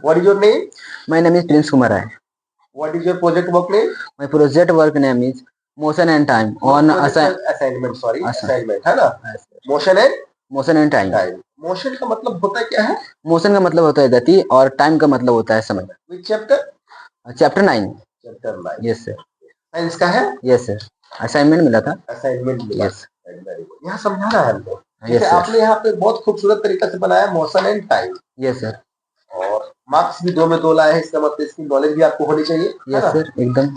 What is your name? My name is Prince Kumar Rai. What is your project work name? My project work name is Motion and Time on assignment, sorry, assignment है ना? Motion and time. Motion का मतलब होता है क्या है? Motion का मतलब होता है गति और टाइम का मतलब होता है समय. Which chapter? Chapter 9. Chapter 9. Yes sir. Science का है? Yes sir. असाइनमेंट मिला था. असाइनमेंट मिला. यस. यहाँ समझा रहा है हमको. जैसे आपने यहाँ पे बहुत खूबसूरत तरीका से बनाया motion and time. Yes sir. और मार्क्स भी 2 में 2 लाए हैं, इसका मतलब इसकी नॉलेज भी आपको होनी चाहिए. यस सर, एकदम.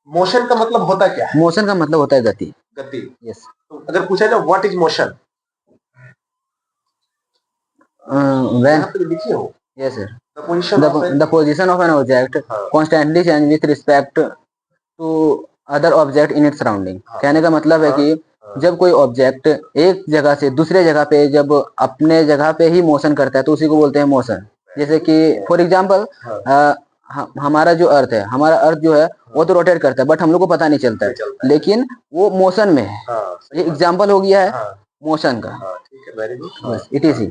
मोशन का मतलब होता क्या है? मोशन का मतलब होता है गति. गति. यस. तो अगर पूछा जाए व्हाट इज मोशन, व्हेन लिखिए हो. Yes sir. The position of an object constantly change with respect to other object in its surrounding. कहने का मतलब है कि जब कोई ऑब्जेक्ट एक जगह से दूसरे जगह पे जब अपने जगह पे ही मोशन करता है तो उसी को बोलते हैं मोशन. जैसे कि फॉर एग्जांपल हमारा जो अर्थ है, हमारा अर्थ जो है वो तो रोटेट करता है बट हम लोग को पता नहीं चलता है, लेकिन वो मोशन में है. ये एग्जांपल हो गया है मोशन का. ठीक है, वेरी गुड. बस इट इज.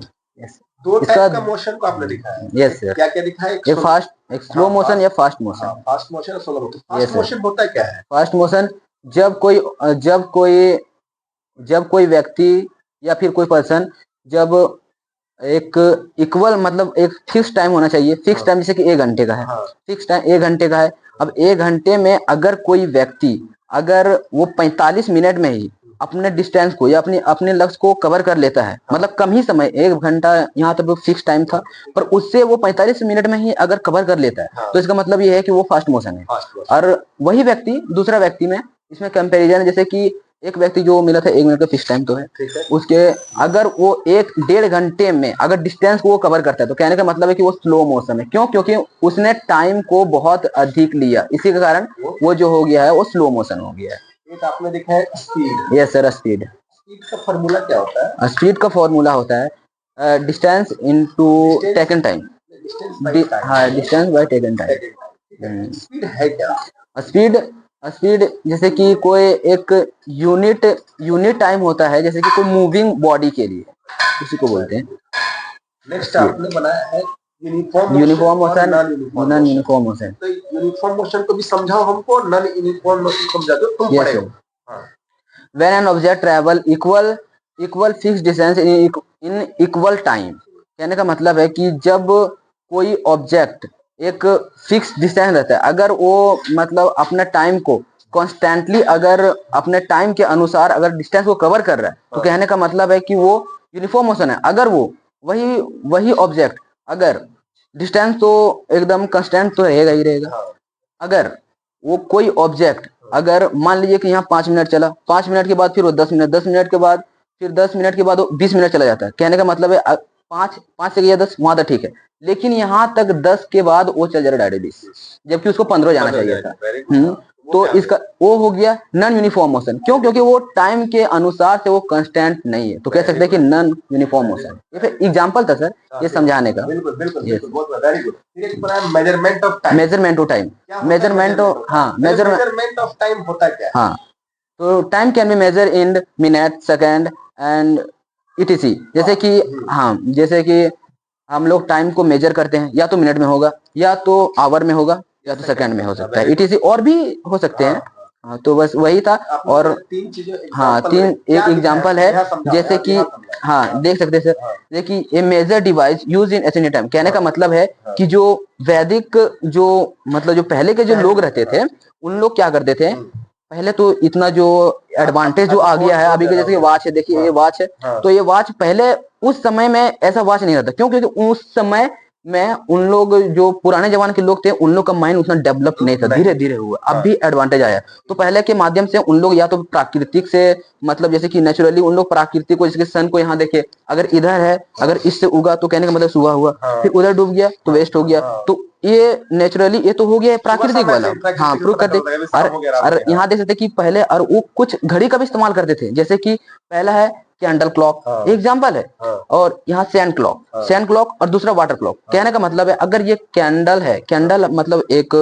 यस. दो टाइप का मोशन को आपने लिखा है. Yes sir. क्या क्या लिखा है? एक फास्ट, एक स्लो मोशन या फास्ट मोशन. फास्ट मोशन और स्लो मोशन. फास्ट मोशन होता क्या है? फास्ट मोशन जब कोई व्यक्ति या फिर कोई पर्सन जब एक इक्वल मतलब एक फिक्स टाइम होना चाहिए. फिक्स टाइम जैसे कि 1 घंटे का है. फिक्स टाइम 1 घंटे का है. अब 1 घंटे में अगर कोई व्यक्ति अगर वो 45 मिनट में ही अपने डिस्टेंस को या अपने लक्ष्य को कवर कर लेता है, मतलब कम ही समय, 1 घंटा यहाँ तक फिक्स टाइम था पर उससे वो 45 मिनट में ही अगर कवर कर लेता है तो इसका मतलब ये है कि वो फास्ट मोशन है. और वही व्यक्ति दूसरा व्यक्ति में इसमें कंपैरिजन, जैसे कि एक व्यक्ति जो मिला था 1 मिनट का फिक्स टाइम तो है, उसके अगर वो 1-1.5 घंटे में अगर डिस्टेंस को वो कवर करता है तो कहने का मतलब है कि वो स्लो मोशन है. क्यों? क्योंकि उसने टाइम को बहुत अधिक लिया, इसी के कारण वो जो हो गया है वो स्लो मोशन हो गया है. एक आपने देखा है speed. Yes sir. Speed. Speed का फॉर्मूला क्या होता है? स्पीड का फॉर्मूला होता है डिस्टेंस इनटू टेकन टाइम. हाँ, distance by taken time. Speed है क्या? स्पीड जैसे कि कोई एक यूनिट टाइम होता है, जैसे कि कोई मूविंग बॉडी के लिए, उसी को बोलते हैं. नेक्स्ट आपने बनाया है uniform motion, non uniform motion. तो यूनिफॉर्म मोशन को भी समझाओ हमको, नॉन यूनिफॉर्म मोशन समझा दो तुम. पढ़े हो. When an object travel equal fixed distance in equal time. कहने का मतलब है कि जब कोई ऑब्जेक्ट एक फिक्स डिस्टेंस रहता है, अगर वो मतलब अपने टाइम को कॉन्स्टेंटली अगर अपने टाइम के अनुसार अगर डिस्टेंस को कवर कर रहा है तो कहने का मतलब है कि वो यूनिफॉर्म मोशन है. अगर वो वही ऑब्जेक्ट अगर डिस्टेंस तो एकदम कांस्टेंट तो रहेगा ही रहेगा. अगर वो कोई ऑब्जेक्ट अगर मान लीजिए कि यहाँ 5 मिनट चला, 5 मिनट के बाद फिर वो 10 मिनट, 10 मिनट के बाद फिर 10 मिनट के बाद वो 20 मिनट चला जाता है. कहने का मतलब है 5 से गया 10 वहां तक ठीक है, लेकिन यहाँ तक 10 के बाद वो चल जा रहा है 20, जबकि उसको 15 जाना चाहिए था. तो इसका वो हो गया नॉन यूनिफॉर्म मोशन. क्यों? क्योंकि वो टाइम के अनुसार से वो कांस्टेंट नहीं है, तो कह सकते हैं कि नॉन यूनिफॉर्म मोशन. ये फिर एग्जांपल था सर ये समझाने का. बिल्कुल बिल्कुल बिल्कुल, बहुत वेरी गुड. फिर एक बड़ा measurement of time. Measurement of time. Measurement of time होता क्या? हाँ, तो time can be measure in minute, second and etc. जैसे कि हाँ, जैसे कि हम लोग टाइम को मेजर करते हैं, या तो मिनट में होगा, या तो आवर में होगा, या तो सेकंड में हो सकता है. इटीसी और भी हो सकते हैं. हाँ, तो बस वही था. और 3 चीजें. हाँ, 3 एक एग्जांपल है, जैसे कि हाँ देख सकते हैं सर. देखिए a major device use in ancient time. कहने का मतलब है कि जो वैदिक जो मतलब जो पहले के जो लोग रहते थे उन लोग क्या करते थे, पहले तो इतना जो एडवांटेज जो आ गया है अभी के, जैसे वॉच है, देखिए ये वॉच है, तो ये वॉच पहले उस समय में ऐसा वॉच नहीं रहता. क्यों? क्योंकि उस समय में उन लोग जो पुराने जमाने के लोग थे उन लोग का माइंड उतना डेवलप नहीं था, धीरे धीरे हुआ. अब भी एडवांटेज आया. तो पहले के माध्यम से उन लोग या तो प्राकृतिक से मतलब जैसे कि नेचुरली उन लोग प्राकृतिक को, जैसे सन को यहाँ देखे, अगर इधर है, अगर इससे उगा तो कहने का मतलब सुबह हुआ, फिर उधर डूब गया तो वेस्ट हो गया. तो ये नेचुरली ये तो हो गया प्राकृतिक वाला. हाँ, प्रूव कर दे. और यहाँ देख सकते कि पहले और वो कुछ घड़ी का भी इस्तेमाल करते थे, जैसे कि पहला है कैंडल क्लॉक, एग्जाम्पल है. और यहाँ सैंड क्लॉक और दूसरा वाटर क्लॉक. कहने का मतलब है अगर ये कैंडल है, कैंडल मतलब एक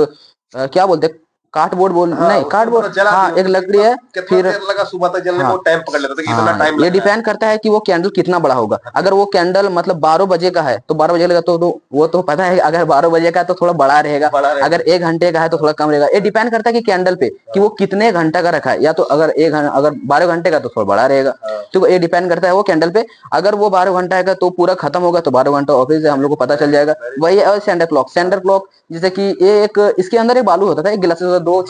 क्या बोलते हैं, कार्डबोर्ड बोल हाँ, नहीं उसको कार्डबोर्ड, मतलब जला हाँ दिया एक तो लकड़ी है। कितना फिर देर लगा सुबह तक जलने में, हाँ, वो टाइम पकड़ लेता था कि इतना हाँ टाइम ये लग रहा है। डिपेंड करता है कि वो कैंडल कितना बड़ा होगा। अच्छा। अगर वो कैंडल मतलब 12 बजे का है तो 12 बजे लगा तो वो तो पता है, अगर 12 बजे का है तो थोड़ा बड़ा रहेगा, बड़ा रहेगा। अगर 1 घंटे का है तो थोड़ा कम रहेगा। ये डिपेंड करता है कि कैंडल पे कि वो कितने घंटा का रखा है, या तो अगर अगर 12 घंटे का तो थोड़ा बड़ा रहेगा। हाँ। तो ये डिपेंड करता है वो कैंडल पे। अगर वो 12 घंटा का तो पूरा खत्म होगा तो 12 घंटा ऑफिस से हम लोग को पता चल जाएगा। वही है सेंटर क्लॉक। सेंटर क्लॉक जैसे कि ये एक इसके अंदर एक बालू होता था, एक गिलास होता था, दो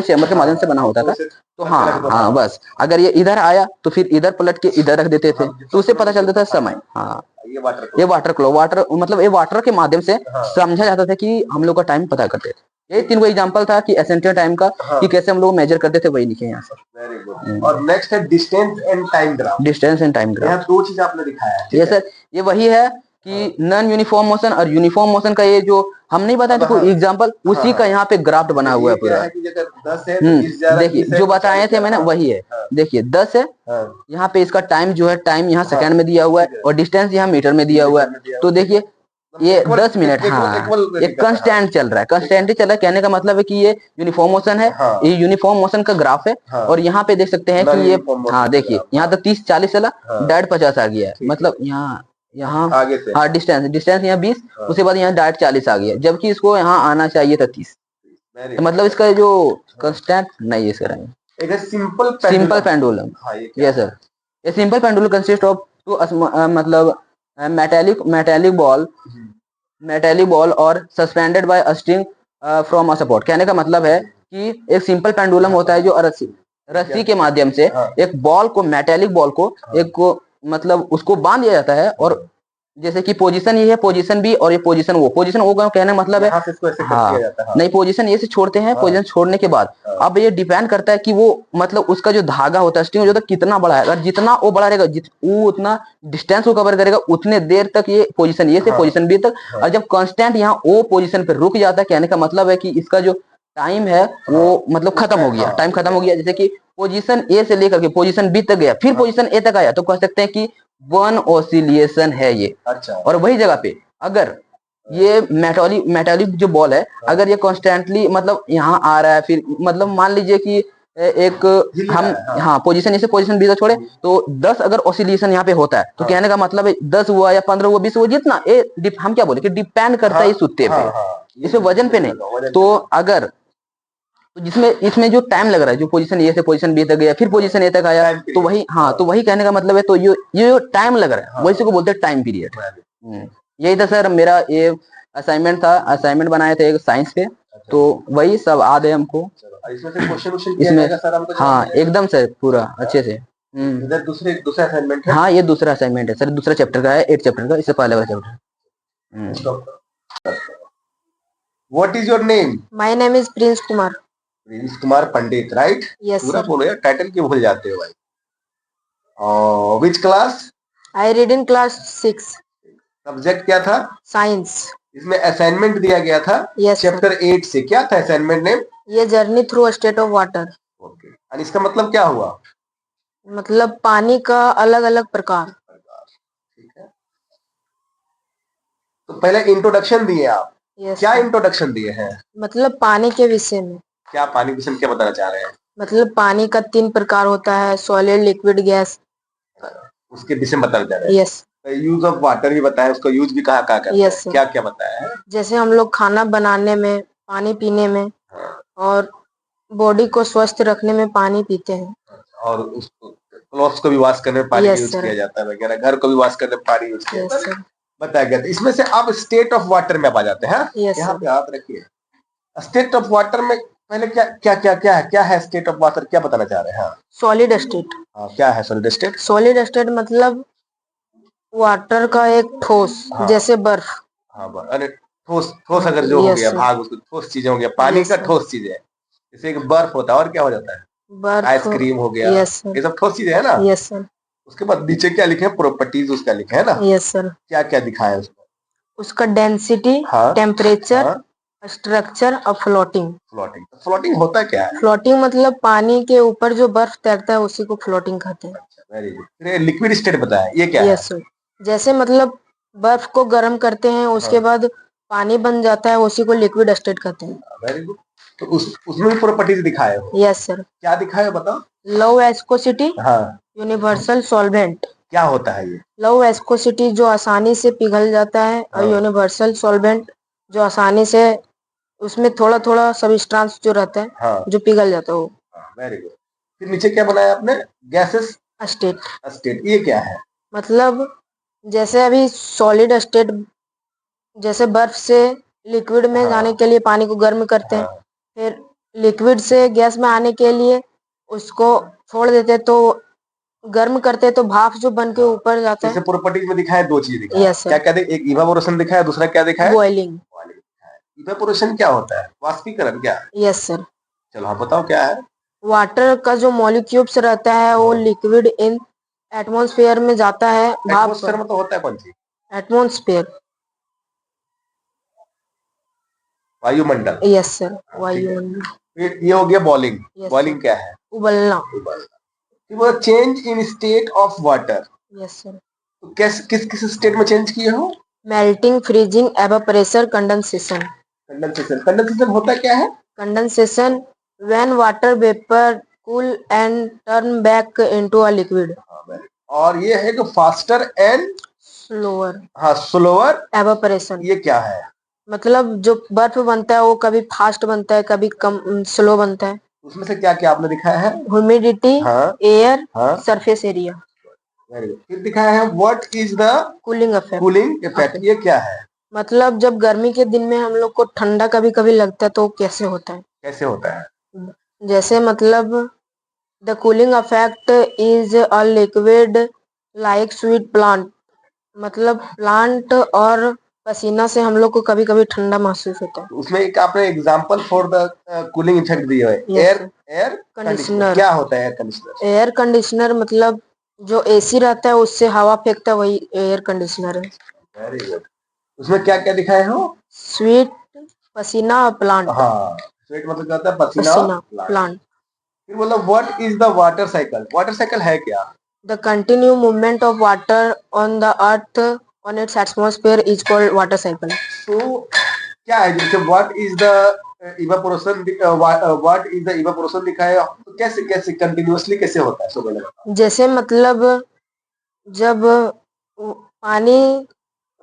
चैम्बर के माध्यम से बना होता था। तो हाँ हाँ बस अगर ये इधर आया तो फिर इधर पलट के इधर रख देते थे, तो उससे पता चलता था समय। हाँ ये वाटर क्लॉक, वाटर मतलब ये वाटर के माध्यम से समझा जाता था कि हम लोग का टाइम पता करते थे। ये 3 एग्जांपल था कि एसेंशियल टाइम का, कि कैसे हम लोग मेजर करते थे, वही लिखे यहाँ पर। Very good. और नेक्स्ट है distance and time graph. Distance and time graph, यहाँ दो चीज आपने दिखाया है। ये सर ये वही है कि नॉन यूनिफॉर्म मोशन और यूनिफॉर्म मोशन का ये जो हम नहीं बताए थे कोई एग्जांपल, उसी का यहाँ पे ग्राफ बना हुआ है पूरा। देखिए जो बताए थे मैंने वही है। देखिए 10 है, यहाँ पे इसका टाइम जो है, टाइम यहाँ सेकंड में दिया हुआ है और डिस्टेंस यहाँ मीटर में दिया हुआ है। तो देखिए ये 10 मिनट, हाँ ये कंस्टेंट चल रहा है, कंस्टेंट ही चल रहा है। कहने का मतलब है कि ये यूनिफॉर्म मोशन है, ये यूनिफॉर्म मोशन का ग्राफ है। और यहाँ पे देख सकते हैं कि ये, हाँ देखिए यहाँ तो 30-40 चला, डायरेक्ट 50 आ गया है, मतलब यहाँ आगे से हाँ डिस्टेंस यहाँ 20, उसके बाद यहाँ डायरेक्ट 40 आ गया, जबकि इसको यहाँ आना चाहिए था 30। तो मतलब इसका जो कंस्टेंट नहीं है sir, simple pendulum. Yes sir, a simple pendulum consist of two मतलब मेटेलिक बॉल और suspended by a string from a support. कहने का मतलब है कि एक सिंपल पेंडुलम होता है जो रस्सी के माध्यम से एक बॉल को, मेटेलिक बॉल को एक को मतलब उसको बांध दिया जाता है, और जैसे कि पोजीशन ये है, पोजीशन बी, और ये पोजीशन वो का कहने का मतलब है, हाँ नहीं पोजीशन ये से छोड़ते हैं, पोजीशन छोड़ने के बाद अब ये डिपेंड करता है कि वो मतलब उसका जो धागा होता है, स्ट्रिंग जो कितना बड़ा है। अगर जितना वो बड़ा रहेगा, वो उतना डिस्टेंस को कवर करेगा, उतने देर तक ये पोजीशन ए से पोजीशन बी तक। और जब कांस्टेंट यहाँ ओ पोजीशन पे रुक जाता है, कहने का मतलब है कि इसका जो टाइम है वो मतलब खत्म हो गया, टाइम खत्म हो गया। जैसे कि पोजीशन ए से लेकर के पोजीशन बी तक गया, फिर पोजीशन ए तक आया, तो कह सकते हैं कि वन ऑसिलेशन है ये। अच्छा। और वही जगह पे अगर ये मेटालिक जो बॉल है, अगर ये कॉन्स्टेंटली मतलब यहाँ आ रहा है, फिर मतलब मान लीजिए कि एक हम हाँ पोजीशन ए से पोजीशन बी तक छोड़े, तो 10 अगर ऑसिलेशन यहाँ पे होता है, तो कहने का मतलब है 10 हुआ या 15 हुआ 20 हुआ, जितना हम क्या बोले कि डिपेंड करता है इस सूत्रे पे, इसमें वजन पे नहीं। तो अगर तो जिसमें इसमें जो टाइम लग रहा है, जो पोजीशन ए से पोजीशन बी तक गया, फिर पोजीशन ए तक आया, तो वही हाँ तो वही कहने का मतलब है। तो ये जो टाइम लग रहा है वही को बोलते हैं टाइम पीरियड। यही था सर मेरा ये असाइनमेंट था, असाइनमेंट बनाए थे साइंस पे, तो वही सब याद है हमको। इसमें से क्वेश्चन इसमें हाँ एकदम सर पूरा अच्छे से। इधर दूसरा असाइनमेंट है। हाँ ये दूसरा असाइनमेंट है सर, दूसरा चैप्टर का है, 8 चैप्टर का, इससे पहले वाला chapter. What is your name? My name is Prince Kumar. Prince Kumar Pandit, right? Yes पूरा सर। बोलो यार, टाइटल क्यों भूल जाते हो भाई? Which class? I read in class 6। Subject क्या था? साइंस। इसमें असाइनमेंट दिया गया था चैप्टर 8 से, क्या था असाइनमेंट नेम? ये journey through a state of water. Okay, और इसका मतलब क्या हुआ? मतलब पानी का अलग अलग प्रकार। ठीक है, तो पहले इंट्रोडक्शन दिए आप। क्या इंट्रोडक्शन दिए हैं? मतलब पानी के विषय में। क्या पानी के विषय में क्या बताना चाह रहे हैं? मतलब पानी का 3 प्रकार होता है, सॉलिड, लिक्विड, गैस। उसके विषय में बताना चाह रहे हैं। यस। यूज ऑफ वाटर भी बताया, उसका यूज भी कहाँ कहाँ करते हैं, क्या क्या बताया है? जैसे हम लोग खाना बनाने में, पानी पीने में, और बॉडी को स्वस्थ रखने में पानी पीते हैं, और क्लॉथ्स को भी वॉश करने में पानी यूज किया जाता है वगैरह, घर को भी वॉश करने में पानी यूज किया जाता है, बताया गया था। इसमें से आप स्टेट ऑफ वाटर में आ जाते हैं। यहाँ पे हाथ रखिए। स्टेट ऑफ वाटर में पहले क्या है स्टेट ऑफ वाटर, क्या बताना चाह रहे हैं? Solid state. क्या है सॉलिड स्टेट? सॉलिड स्टेट मतलब वाटर का एक ठोस, जैसे बर्फ। अरे ठोस अगर जो हो गया भाग, उसको ठोस चीजें हो गया, पानी का ठोस चीजें, जैसे एक बर्फ होता है, और क्या हो जाता है? बर्फ, आइसक्रीम हो गया, ये सब ठोस चीजें है ना। Yes sir. उसके बाद नीचे क्या लिखे हैं? प्रॉपर्टीज उसका लिखे है ना। Yes sir. क्या क्या दिखाया है उसमें? उसका डेंसिटी, टेम्परेचर, स्ट्रक्चर और फ्लोटिंग। फ्लोटिंग होता क्या है? फ्लोटिंग मतलब पानी के ऊपर जो बर्फ तैरता है उसी को फ्लोटिंग कहते हैं। Very good. लिक्विड स्टेट बताया, ये क्या है? Yes sir. जैसे मतलब बर्फ को गर्म करते हैं, उसके बाद पानी बन जाता है, उसी को लिक्विड स्टेट कहते हैं। Very good. तो उसमें भी प्रॉपर्टीज दिखाए हो? Yes sir. क्या दिखाए हो बताओ? लो एस्कोसिटी, हाँ, यूनिवर्सल सॉल्वेंट। क्या होता है ये? लो एस्कोसिटी जो आसानी से पिघल जाता है, और हाँ। यूनिवर्सल सॉल्वेंट जो आसानी से उसमें थोड़ा थोड़ा सब्सटेंस जो रहता है, हाँ, जो पिघल जाता है वो। Very good. फिर नीचे क्या बनाया आपने? गैसेस स्टेट, स्टेट, ये क्या है? मतलब जैसे अभी सॉलिड स्टेट, जैसे बर्फ से लिक्विड में हाँ, जाने के लिए पानी को गर्म करते हैं, हाँ, फिर लिक्विड से गैस में आने के लिए उसको छोड़ देते हैं, तो गर्म करते हैं तो भाप जो बन के ऊपर जाता जैसे है। प्रॉपर्टीज में दिखाया दो चीज दिखाया। Yes sir. क्या क्या एक इवापोरेशन दिखाया, दूसरा क्या दिखाया? बॉइलिंग। इवेपोरेशन क्या होता है? वाष्पीकरण क्या? Yes sir. चलो हाँ बताओ क्या है? वाटर का जो मॉलिक्यूल्स रहता है वो लिक्विड इन एटमॉस्फेयर में जाता है, भाप एटमॉस्फेयर पर। में तो होता है कौन चीज? एटमॉस्फेयर। वायुमंडल। यस सर, ठीक है। वायुमंडल। फिर ये हो गया बॉइलिंग। Yes, boiling sir. क्या है? उबलना। उबलना। फिर वो change in state of water. Yes sir. तो किस किस किस स्टेट में चेंज किए हो? Melting, freezing, evaporation, condensation. Condensation. Condensation होता क्या है? Condensation when water vapor cool and turn back into a liquid. और ये है कि फास्टर एंड Slower हाँ स्लोअर evaporation, ये क्या है? मतलब जो बर्फ बनता है वो कभी फास्ट बनता है, कभी कम स्लो बनता है। उसमें से क्या क्या आपने दिखाया है? ह्यूमिडिटी, हाँ, एयर, हाँ, सरफेस एरिया। Very good. फिर दिखाया है what is the cooling effect. Cooling effect, ये क्या है? मतलब जब गर्मी के दिन में हम लोग को ठंडा कभी कभी लगता है तो कैसे होता है। कैसे होता है? जैसे मतलब the cooling effect is a liquid like sweet plant, मतलब प्लांट और पसीना से हम लोग को कभी कभी ठंडा महसूस होता है। उसमें एक आपने example for the cooling effect दिया है। Yes, air sir. Air conditioner. क्या होता है एयर कंडीशनर? एयर कंडीशनर मतलब जो एसी रहता है उससे हवा फेंकता है, वही एयर कंडीशनर है। Very good. उसमें क्या क्या दिखाए हो? स्वीट, पसीना और प्लांट। हाँ, स्वेट मतलब क्या होता है? पसीना, पसीना, प्लांट। प्लांट। फिर बोला what is the water cycle. Water cycle है क्या? The continue movement of water on the earth on it's atmosphere is called water cycle. तो क्या है? जैसे what is the evaporation, what is the evaporation दिखाया, तो कैसे कैसे कंटिन्यूअसली कैसे होता है? सो मैंने बताया। जैसे मतलब जब पानी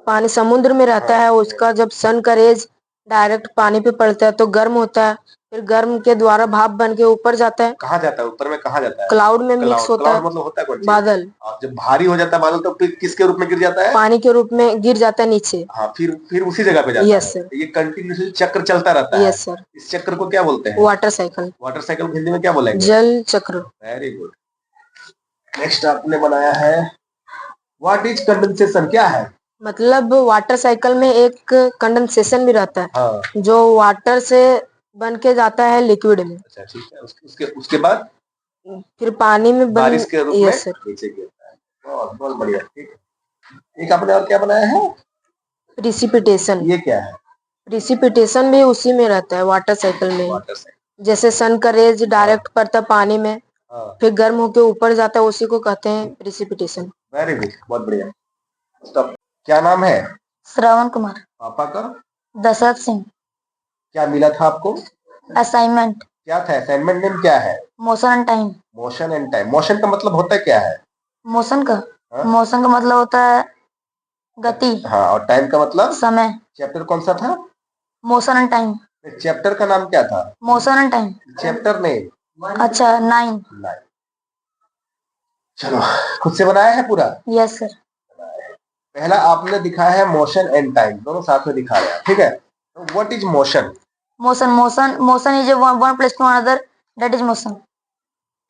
पानी समुद्र में रहता है, उसका जब सन का रेज डायरेक्ट पानी पे पड़ता है तो गर्म होता है, फिर गर्म के द्वारा भाप बन के ऊपर जाता है। कहाँ जाता है? ऊपर में कहाँ जाता है? क्लाउड में मिक्स होता क्लाउड है। मतलब होता है कौन चीज? बादल। और जब भारी हो जाता है बादल तो फिर किसके रूप में गिर जाता है? पानी के रूप में गिर जाता है नीचे। हाँ, फिर उसी जगह पे जाता यस है। सर। ये कंटिन्यूसली चक्र चलता रहता है। Yes sir. इस चक्र को क्या बोलते हैं? Water cycle. Water cycle Hindi में क्या बोलेंगे? जल चक्र। Very good. नेक्स्ट आपने बनाया है व्हाट इज कंडेंसेशन, क्या है? मतलब वाटर साइकिल में एक कंडेंसेशन भी रहता है। हाँ, जो वाटर से बन के जाता है लिक्विड में। अच्छा ठीक है। उसके बाद फिर पानी में बारिश के रूप में यस सर। नीचे गिरता है। बहुत बहुत बढ़िया। ठीक है। एक आपने और क्या बनाया है? प्रिसिपिटेशन। ये क्या है? प्रिसिपिटेशन भी उसी में रहता है, वाटर साइकिल में। Water cycle. जैसे सन का रेज डायरेक्ट पड़ता है पानी में, हाँ, फिर गर्म होके ऊपर जाता है, उसी को कहते हैं प्रिसिपिटेशन। वेरी गुड, बहुत बढ़िया। स्टॉप। क्या नाम है? श्रवण कुमार। पापा का? दशरथ सिंह। क्या मिला था आपको? असाइनमेंट। क्या था असाइनमेंट? नेम क्या है? Motion and time. Motion and time. Motion का मतलब होता है क्या है? मोशन का हाँ? मोशन का मतलब होता है गति। हाँ, और टाइम का मतलब? समय। चैप्टर कौन सा था? Motion and time. चैप्टर का नाम क्या था? Motion and time. Chapter name? अच्छा, 9। चलो, खुद से बनाया है पूरा? Yes sir. पहला आपने दिखाया है मोशन एंड टाइम, दोनों साथ में दिखा रहे हैं, ठीक है? तो what is motion? Motion is one place to another, that is motion.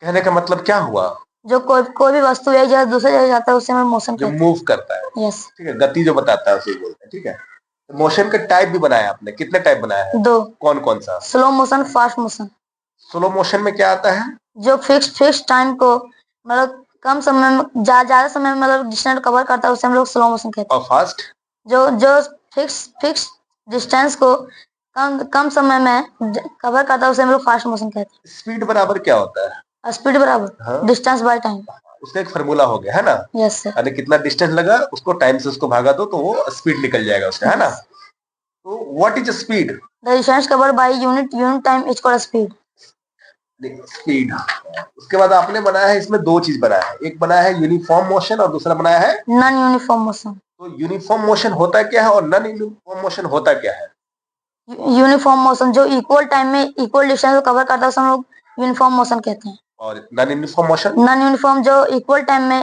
कहने का मतलब क्या हुआ? जो कोई भी वस्तु एक जगह दूसरे जगह जाता है उसे हम मोशन जो कहते मूव करता है, हैं। यस। ठीक है, गति जो बताता है उसे बोलते हैं, ठीक है? तो मोशन का टाइप भी बनाया आपने, कितने टाइप बनाया है? 2। कौन कौन सा? Slow motion, fast motion. Slow motion में क्या आता है? जो फिक्स टाइम को मतलब कम समय में ज्यादा समय में मतलब डिस्टेंस कवर करता है उसे हम लोग स्लो मोशन कहते हैं। और फास्ट? जो फिक्स डिस्टेंस को कम समय में कवर करता है उसे हम लोग फास्ट मोशन कहते हैं। स्पीड बराबर क्या होता है? स्पीड बराबर हाँ? Distance by time. उसका एक फार्मूला हो गया है ना? Yes sir. यानी कितना डिस्टेंस लगा उसको टाइम से उसको भागा दो तो वो स्पीड निकल जाएगा उसका, है ना? तो what is speed? The distance covered by unit time is called speed. Speed. उसके बाद आपने बनाया है, इसमें दो चीज बनाया है, एक बनाया है यूनिफॉर्म मोशन और दूसरा बनाया है नॉन यूनिफॉर्म मोशन। तो यूनिफॉर्म मोशन होता क्या है और नॉन यूनिफॉर्म मोशन होता क्या है? यूनिफॉर्म मोशन जो इक्वल टाइम में इक्वल डिस्टेंस को कवर करता है उसे हम लोग यूनिफॉर्म मोशन कहते हैं। और non uniform motion? Non uniform जो इक्वल टाइम में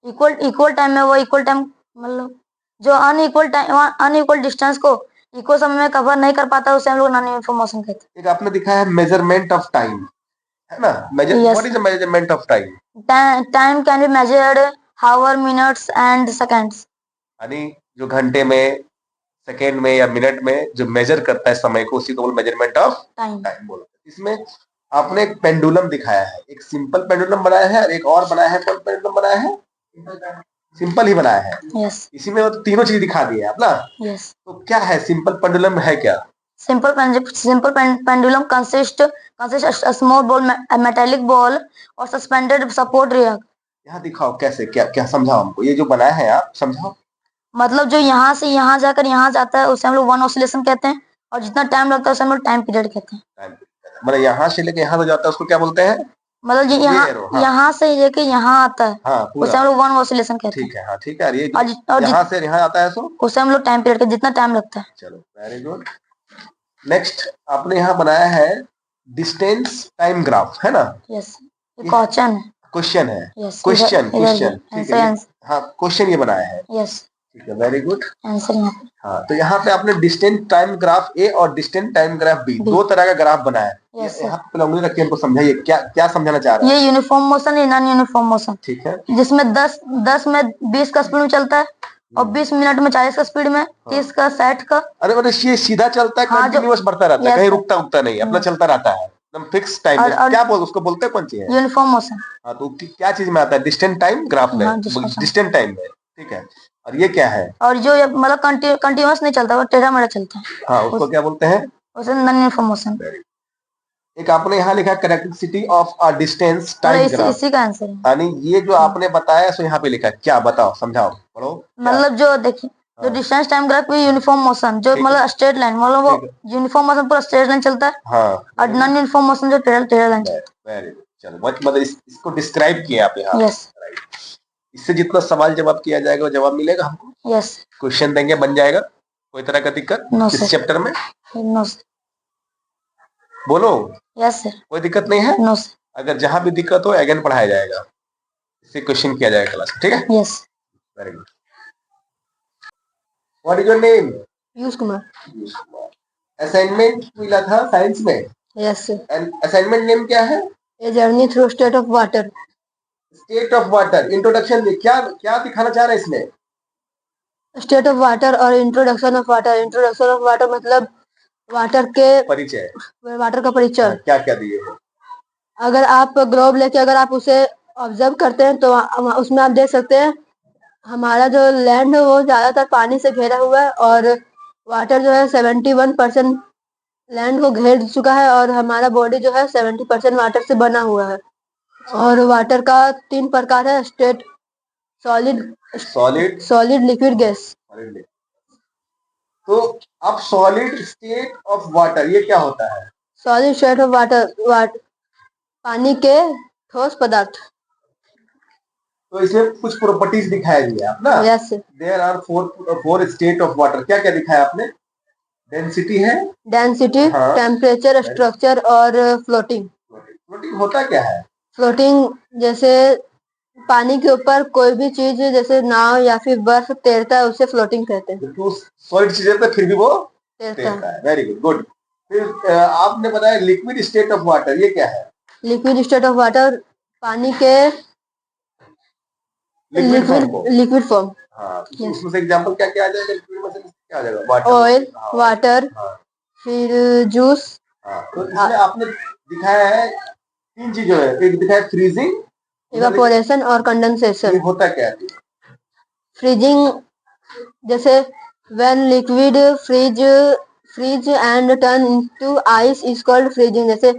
इक्वल टाइम में वो इक्वल टाइम मतलब जो अनइक्वल डिस्टेंस को इक्वल समय में कवर नहीं कर पाता उसे हम लोग नॉन यूनिफॉर्म मोशन कहते हैं। एक आपने दिखाया है मेजरमेंट ऑफ टाइम, है ना? What is the measurement of time? Time can be measured hour, minutes and seconds. यानी जो घंटे में, सेकेंड में या मिनट में जो मेजर करता है समय को, उसी को मेजरमेंट ऑफ टाइम बोलते हैं। इसमें आपने एक पेंडुलम दिखाया है, एक सिंपल पेंडुलम बनाया है और एक और बनाया है। कौन पेंडुलम बनाया है? सिंपल ही बनाया है। यस। इसी में तो तीनों चीज दिखा दी है आप ना। यस। तो क्या है सिंपल पेंडुलम, है क्या? Simple pendulum consists a small ball, a metallic ball or suspended support rear। यहाँ दिखाओ कैसे, क्या क्या समझाओ हमको, ये जो बनाया है आप समझाओ। मतलब जो यहाँ से यहाँ जाकर यहाँ जाता है उसे हम लोग वन ऑसिलेशन कहते हैं और जितना टाइम लगता है उसे हम लोग टाइम पीरियड कहते हैं। मतलब यहाँ से लेके यहाँ तो जाता है उसको क्या बोलते हैं? मतलब यहाँ से लेके यहाँ आता है, हाँ, उसे हम लोग वन ऑसिलेशन कहते हैं। ठीक है, हाँ ठीक है। ये यहाँ से यहाँ आता है तो उसे हम लोग टाइम पीरियड का जितना टाइम लगता है। चलो वेरी गुड। नेक्स्ट आपने यहाँ बनाया है डिस्टेंस टाइम ग्राफ, है ना? यस। क्वेश्चन है। यस। क्वेश्चन ठीक है। हाँ, क्वेश्चन ये बनाया है। यस। ठीक है, वेरी गुड। आंसर यहाँ पे। हाँ, तो यहाँ पे आपने डिस्टेंस टाइम ग्राफ ए और डिस्टेंस टाइम ग्राफ बी, दो तरह का ग्राफ बनाया है। यहाँ पे उंगली रख के हमको समझाइए, क्या क्या समझाना चाह रहे हैं? ये यूनिफॉर्म मोशन है, नॉन यूनिफॉर्म मोशन। ठीक है। जिसमें 10 में 20 का स्पीड में चलता है और 20 मिनट में 40 का स्पीड में, 30 का 60 का। अरे ये सीधा चलता है, कंटिन्यूअस बढ़ता रहता है, कहीं रुकता उगता नहीं, अपना चलता रहता है एकदम फिक्स टाइम में। क्या उसको बोलते हैं, कौन सी है? Uniform motion. हाँ, तो क्या चीज में आता है? डिस्टेंस टाइम ग्राफ में, डिस्टेंस टाइम में। ठीक है। और ये क्या है? और जो मतलब कंटिन्यूअस नहीं चलता, वो टेढ़ा मेढ़ा चलता है। हाँ, उसको क्या बोलते हैं? उसे नॉन यूनिफॉर्म मोशन। एक आपने यहाँ लिखा characteristic of a distance time graph, इसी का आंसर है। यानी ये जो आपने बताया सो यहाँ पे लिखा है, क्या बताओ, समझाओ, पढ़ो। मतलब जो देखिए, जो डिस्टेंस टाइम ग्राफ में यूनिफॉर्म मोशन जो मतलब स्ट्रेट लाइन, मतलब वो यूनिफॉर्म मोशन पूरा स्ट्रेट लाइन चलता है। हाँ। और नॉन यूनिफॉर्म मोशन जो टेढ़ा लाइन चलता है। Very good. चलो, मतलब इसको डिस्क्राइब किया आप यहाँ। यस। इससे जितना सवाल जवाब किया जाएगा वो जवाब मिलेगा हमको। यस। क्वेश्चन देंगे, बन जाएगा। कोई तरह का दिक्कत इस चैप्टर में? No sir. बोलो। Yes sir. कोई दिक्कत नहीं है? No sir. अगर जहां भी दिक्कत हो अगेन पढ़ाया जाएगा, इससे क्वेश्चन किया जाएगा क्लास, ठीक है? Yes. Very good. What is your name? Piyush Kumar. Assignment मिला था साइंस में। Yes sir. And assignment name क्या है? A journey through state of water. State of water. Introduction में क्या क्या दिखाना चाह रहे हैं इसमें? स्टेट ऑफ वाटर और introduction of water. Introduction of water मतलब वाटर के परिचय, वाटर का परिचय। क्या क्या दिए हो? अगर आप ग्लोब लेके अगर आप उसे ऑब्जर्व करते हैं तो उसमें आप देख सकते हैं हमारा जो लैंड है वो ज्यादातर पानी से घेरा हुआ है और वाटर जो है 71% लैंड को घेर चुका है और हमारा बॉडी जो है 70% वाटर से बना हुआ है। और वाटर का 3 प्रकार है, स्टेट, सॉलिड, लिक्विड, गैस। तो अब सॉलिड स्टेट ऑफ वाटर ये क्या होता है? सॉलिड स्टेट ऑफ वाटर पानी के ठोस पदार्थ। तो इसमें कुछ प्रॉपर्टीज दिखाया गया है ना? Yes. There are four state of water. क्या क्या दिखाया आपने? डेंसिटी है, डेंसिटी, टेम्परेचर, स्ट्रक्चर और फ्लोटिंग। फ्लोटिंग होता क्या है? फ्लोटिंग जैसे पानी के ऊपर कोई भी चीज जैसे नाव या फिर बर्फ तैरता है उसे फ्लोटिंग कहते हैं। तो सॉलिड चीज है तो फिर भी वो तैरता है। Very good. फिर आपने बताया लिक्विड स्टेट ऑफ वाटर, ये क्या है? लिक्विड स्टेट ऑफ वाटर पानी के लिक्विड फॉर्म। हाँ, उसमें से एग्जांपल क्या क्या आ जाएगा? लिक्विड में से क्या आ जाएगा? वाटर, ऑयल, वाटर, फिर जूस। तो इसमें आपने दिखाया है 3 चीजें हैं। एक दिखाया फ्रीजिंग, इवापोरेशन और कंडेंसेशन। ये होता क्या है? फ्रीजिंग जैसे when liquid freeze and turn into ice is called freezing. जैसे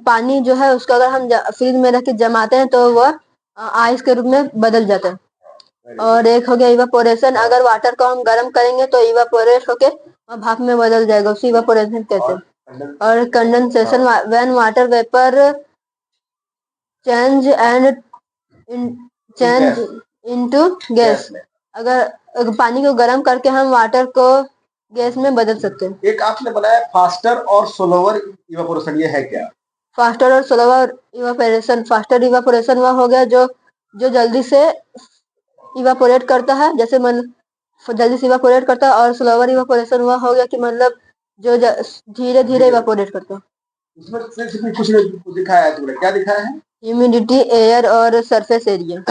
पानी जो है उसको अगर हम फ्रीज में रख के जमाते हैं तो वह आइस के रूप में बदल जाता है। और एक हो गया इवापोरेशन, अगर वाटर को हम गर्म करेंगे तो इवापोरेट होके वह भाप में बदल जाएगा, उसे इवापोरेशन कहते हैं। और condensation, when water vapour change into gas. अगर पानी को गर्म करके हम वाटर को गैस में बदल सकते हैं। एक आपने बनाया फास्टर और स्लोवर इवापोरेशन, ये है क्या? फास्टर और स्लोवर इवापोरेशन, फास्टर इवापोरेशन वह हो गया जो जल्दी से इवापोरेट करता है, जैसे जल्दी से इवापोरेट करता है। और स्लोवर इवापोरेशन वह हो गया कि मतलब जो धीरे धीरे इवापोरेट करता है। उसमें कुछ दिखाया है तुमने, क्या दिखाया है? ह्यूमिडिटी, एयर और सरफेस एरिया।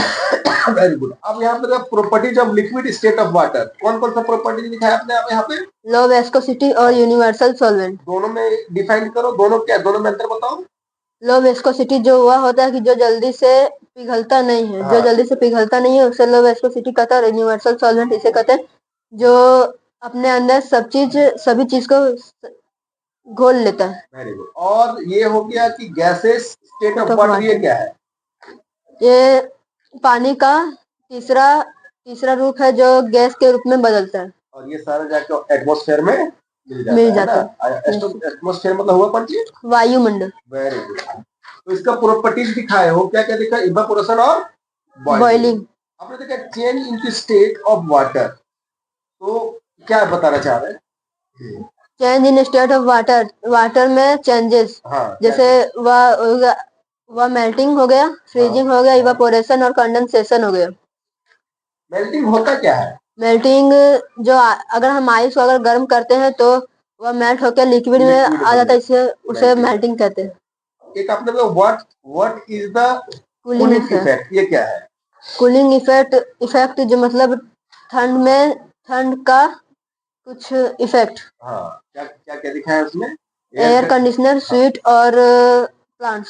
Very good. अब यहाँ पे properties of liquid state of water, कौन कौन सा प्रॉपर्टी दिखाया आपने आप यहाँ पे? लो विस्कोसिटी और यूनिवर्सल सॉल्वेंट। दोनों में डिफाइन करो, दोनों क्या, दोनों में अंतर बताओ। लो विस्कोसिटी जो वह होता है कि जो जल्दी से पिघलता नहीं है, जो जल्दी से पिघलता नहीं है उसे लो विस्कोसिटी कहता है। और यूनिवर्सल सॉल्वेंट इसे कहते हैं जो अपने अंदर सभी चीज को घोल लेता है। Very good. और ये हो गया कि गैसेस स्टेट ऑफ वाटर, ये क्या है? ये पानी का तीसरा रूप है जो गैस के रूप में बदलता है। और ये सारा जाके एटमॉस्फेयर में मिल जाता है। एटमॉस्फेयर मतलब हुआ कौन चीज? वायुमंडल। Very good. तो इसका प्रॉपर्टीज दिखाए हो, क्या क्या दिखा? इवापोरेशन और बॉइलिंग। आपने देखा change into state of water, तो क्या बताना चाह रहे हैं? Change in state of water में चेंजेस, जैसे वह मेल्टिंग हो गया, फ्रीजिंग हो गया, इवापोरेशन और कंडेंसेशन हो गया। मेल्टिंग होता क्या है? मेल्टिंग जो अगर हम आइस को अगर गर्म करते हैं तो वह मेल्ट होकर लिक्विड में आ जाता है, इसे उसे मेल्टिंग कहते हैं। एक आपने what is the cooling effect, ये क्या है? कूलिंग इफेक्ट जो मतलब ठंड का कुछ इफेक्ट। हाँ, क्या क्या क्या दिखा है उसमें? एयर कंडीशनर, स्वीट और plants.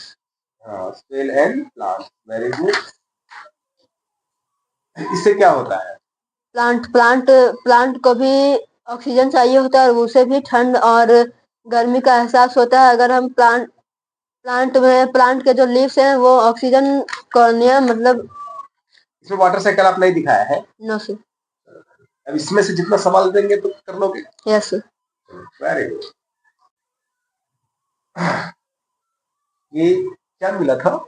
Smell and plants. Very good. इससे क्या होता है? प्लांट को भी ऑक्सीजन चाहिए होता है और उसे भी ठंड और गर्मी का एहसास होता है। अगर हम प्लांट के जो लीव्स हैं वो ऑक्सीजन कॉर्निया मतलब। इसमें वाटर साइकिल आप नहीं दिखाया है? No sir. अब इसमें से जितना सवाल देंगे तो कर लोगे? Yes sir. Very good. ये क्या मिला था?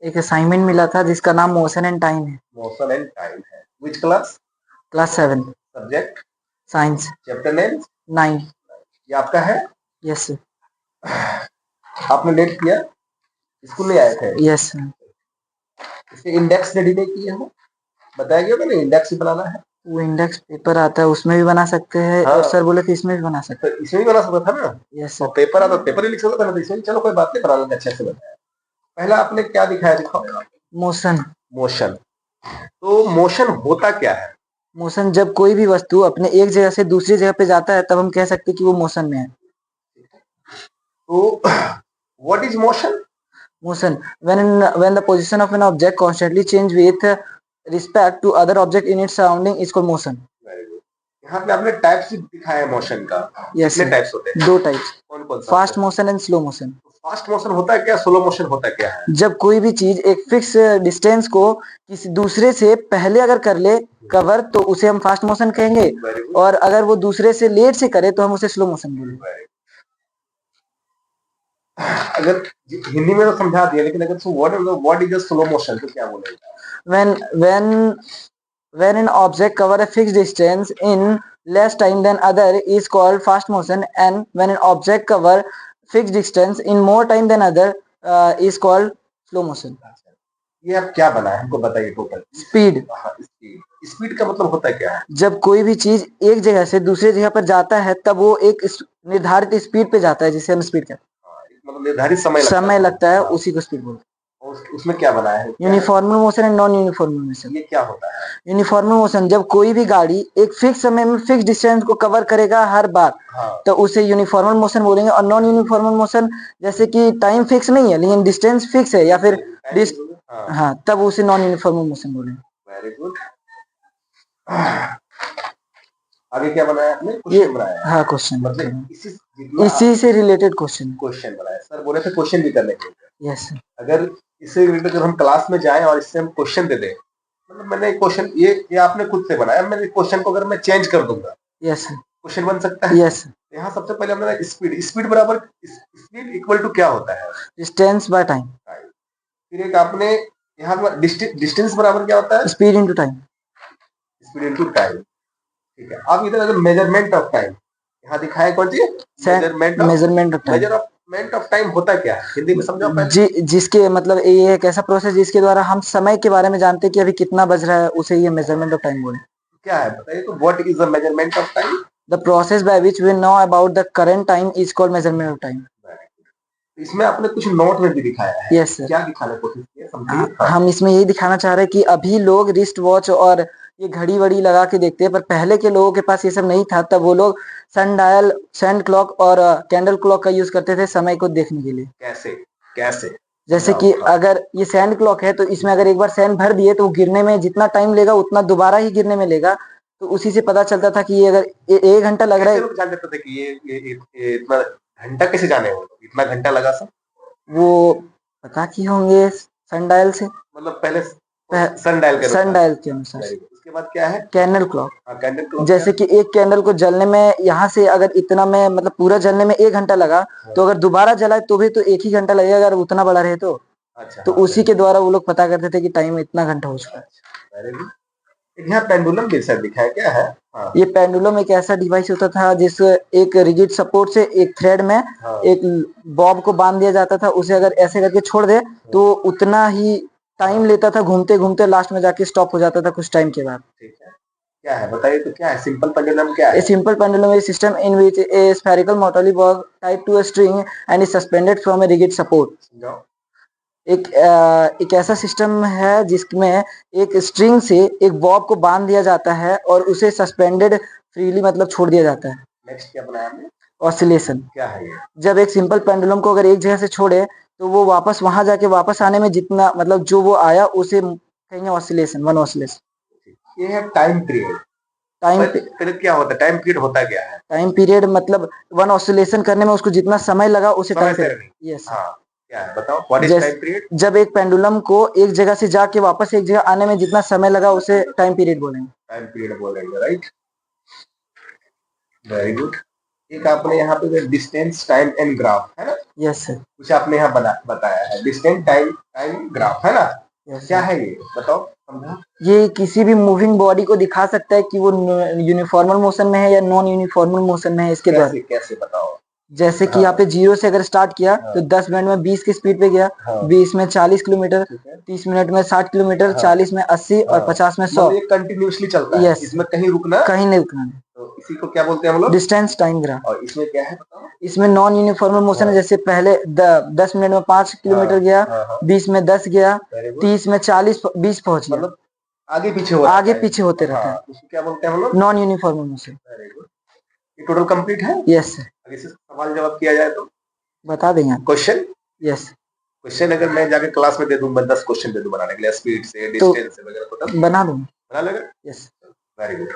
एक असाइनमेंट मिला था जिसका नाम मोशन एंड टाइम है। मोशन एंड टाइम है। Which class? Class 7। Subject? Science. Chapter name? 9। ये आपका है? Yes sir. आपने लेट किया, स्कूल नहीं आए थे? Yes sir. इसके इंडेक्स रेडी नहीं किए हो? बताया गया ना, इंडेक्स ही बनाना है। वो इंडेक्स पेपर आता है उसमें भी बना सकते हैं। और सर बोले कि इसमें भी बना सकते हैं। तो इसमें भी बना सकता था ना? Yes sir. पेपर आता पेपर ही लिख सकता था ना, तो इसमें चलो कोई बात नहीं, बना लेंगे, अच्छे से बताया। पहला आपने क्या दिखाया, दिखाओ। मोशन। तो मोशन होता क्या है? मोशन जब कोई भी वस्तु अपने एक जगह से दूसरी जगह पे जाता है तब हम कह सकते हैं कि वो मोशन में है। तो what is motion? Motion when the position of an object constantly change with respect to other object in its surrounding is called motion. यहाँ पे आपने टाइप्स दिखाया है मोशन का। Yes, कितने टाइप्स होते हैं? 2 टाइप्स। कौन कौन सा? Fast motion and slow motion. Fast motion होता है क्या, स्लो मोशन होता क्या है? जब कोई भी चीज एक फिक्स डिस्टेंस को किसी दूसरे से पहले अगर कर ले कवर तो उसे हम फास्ट मोशन कहेंगे, और अगर वो दूसरे से लेट से करे तो हम उसे स्लो मोशन बोलेंगे। अगर हिंदी में तो समझा दिया, लेकिन अगर व्हाट इज स्लो मोशन तो क्या बोलेगा? when an object cover a fixed distance in less time than other is called fast motion, and when an object cover fixed distance in more time than other is called slow motion. ये आप क्या बना है हमको बताइए। Total speed. Speed का मतलब होता क्या है? जब कोई भी चीज एक जगह से दूसरी जगह पर जाता है तब वो एक निर्धारित स्पीड पे जाता है, जिसे हम स्पीड कहते हैं। मतलब निर्धारित समय लगता है, उसी को स्पीड बोलते हैं। उसमें क्या बना है? यूनिफॉर्मल motion and non uniformal motion. ये क्या होता है? यूनिफॉर्मल मोशन जब कोई भी गाड़ी एक फिक्स समय में फिक्स डिस्टेंस को कवर करेगा हर बार, तो उसे यूनिफॉर्मल मोशन बोलेंगे। और नॉन यूनिफॉर्मल मोशन जैसे कि टाइम फिक्स नहीं है लेकिन डिस्टेंस फिक्स है या फिर तब उसे नॉन यूनिफॉर्मल मोशन बोलेंगे। Very good. आगे क्या बनाया आपने? क्वेश्चन बनाया। हाँ, क्वेश्चन मतलब इसी से रिलेटेड क्वेश्चन बनाया। सर बोले थे क्वेश्चन भी करने के लिए। यस। अगर इससे रिलेटेड अगर हम क्लास में जाएं और इससे हम क्वेश्चन दे दें, मतलब मैंने क्वेश्चन ये आपने खुद से बनाया, मैंने क्वेश्चन को अगर मैं चेंज कर दूंगा, यस, क्वेश्चन बन सकता है। यस। यहाँ सबसे पहले हमने स्पीड बराबर स्पीड इक्वल टू क्या होता है? Distance by time. फिर एक आपने यहाँ पर डिस्टेंस बराबर क्या होता है? Speed into time. Speed into time, ठीक है। अब इधर अगर मेजरमेंट ऑफ टाइम यहाँ दिखाया कौन सी? मेजरमेंट ऑफ टाइम होता क्या है? हिंदी में समझाओ पहले। जिसके मतलब ये एक ऐसा प्रोसेस जिसके द्वारा हम समय के बारे में जानते हैं कि अभी कितना बज रहा है, उसे ये मेजरमेंट ऑफ टाइम बोले। क्या है बताइए तो, what is the measurement of time? The process by which we know about the current time is called measurement of time. इसमें आपने कुछ नोट में भी दिखाया है। Yes sir. क्या दिखाने की कोशिश की है, समझिए। हम इसमें यही दिखाना चाह रहे हैं कि अभी लोग रिस्ट वॉच और ये घड़ी वड़ी लगा के देखते हैं, पर पहले के लोगों के पास ये सब नहीं था। तब वो लोग सन डायल, सैंड क्लॉक और कैंडल क्लॉक का यूज करते थे समय को देखने के लिए। कैसे कैसे? जैसे कि अगर ये सैंड क्लॉक है तो इसमें अगर एक बार सैंड भर दिए तो गिरने में जितना टाइम लेगा उतना दोबारा ही गिरने में लेगा। तो उसी से पता चलता था कि ये अगर 1 घंटा लग रहा है। लोग जान जाते थे कि ये इतना घंटा कैसे जाने, वो इतना घंटा लगा सब? वो पता की होंगे सन डायल से, मतलब पहले सन डायल के अनुसार। उसके बाद क्या है? Candle clock. कैंडल क्लॉक जैसे कि एक कैंडल को जलने में यहाँ से अगर इतना में मतलब पूरा जलने में 1 घंटा लगा, तो अगर दोबारा जलाए तो भी तो 1 ही घंटा लगेगा अगर उतना बड़ा रहे तो। अच्छा, तो उसी के द्वारा वो लोग पता करते थे कि टाइम इतना घंटा हो चुका है। यहाँ पेंडुलम जैसा दिखाया क्या है? ये पेंडुलम एक ऐसा डिवाइस होता था जिस एक रिजिड सपोर्ट से एक थ्रेड में एक बॉब को बांध दिया जाता था। उसे अगर ऐसे करके छोड़ दे तो उतना ही टाइम लेता था, घूमते घूमते लास्ट में जाके स्टॉप हो जाता था कुछ टाइम के बाद। ठीक है, क्या है बताइए तो, क्या है सिंपल पेंडुलम? क्या है? A simple pendulum is a system in which a spherical motor box tied to a string and is suspended from a rigid support. एक ऐसा सिस्टम है जिसमें एक स्ट्रिंग से एक बॉब को बांध दिया जाता है और उसे सस्पेंडेड फ्रीली मतलब छोड़ दिया जाता है। नेक्स्ट क्या बनाया हमने? ऑसिलेशन। क्या है ये? जब एक सिंपल पेंडुलम को अगर एक जगह से छोड़े तो वो वापस वहां जाके वापस आने में जितना मतलब जो वो आया उसे कहेंगे ऑसिलेशन, वन ऑसिलेशन। ये है टाइम पीरियड। टाइम पीरियड क्या होता है? टाइम पीरियड होता क्या है? टाइम पीरियड मतलब वन ऑसिलेशन करने में उसको जितना समय लगा उसे टाइम पीरियड। यस। क्या है बताओ, व्हाट इज टाइम पीरियड? जब एक पेंडुलम को एक जगह से जाके वापस एक जगह आने में जितना समय लगा उसे टाइम पीरियड बोलेंगे। टाइम पीरियड बोलेंगे, राइट। Very good. एक आपने यहाँ पे डिस्टेंस टाइम एंड ग्राफ है ना? Yes sir. कुछ आपने यहाँ बताया है डिस्टेंस टाइम ग्राफ है ना? क्या है ये बताओ, समझा? ये किसी भी मूविंग बॉडी को दिखा सकता है कि वो यूनिफॉर्मल मोशन में है या नॉन यूनिफॉर्मल मोशन में है। इसके द्वारा कैसे बताओ? जैसे कि यहाँ पे 0 से अगर स्टार्ट किया तो 10 मिनट में 20 की स्पीड पे गया, 20 में 40 किलोमीटर, 30 मिनट में 60 किलोमीटर, 40 में 80 और 50 में 100। ये कंटिन्यूअसली चलता है। इसमें कहीं नहीं रुकना। तो इसी को क्या बोलते हैं हम लोग? Distance time graph. और इसमें क्या है बताओ? इसमें नॉन यूनिफॉर्मल मोशन है। जैसे पहले 10 मिनट में 5 किलोमीटर गया, 20 में 10 गया, 30 में 40 20 पहुंच गया। मतलब आगे पीछे होते रहता है। क्या बोलते हैं हम लोग? Non uniformal motion. ये टोटल कंप्लीट है? Yes sir. अगर इसे सवाल जवाब किया जाए तो बता देंगे आप। क्वेश्चन? यस। क्वेश्चन अगर मैं जाके क्लास में दे दूं, मैं 10 क्वेश्चन दे दूं बनाने के लिए, स्पीड से, डिस्टेंस से वगैरह, तो बना दूंगा। बना लेगा? यस। Very good.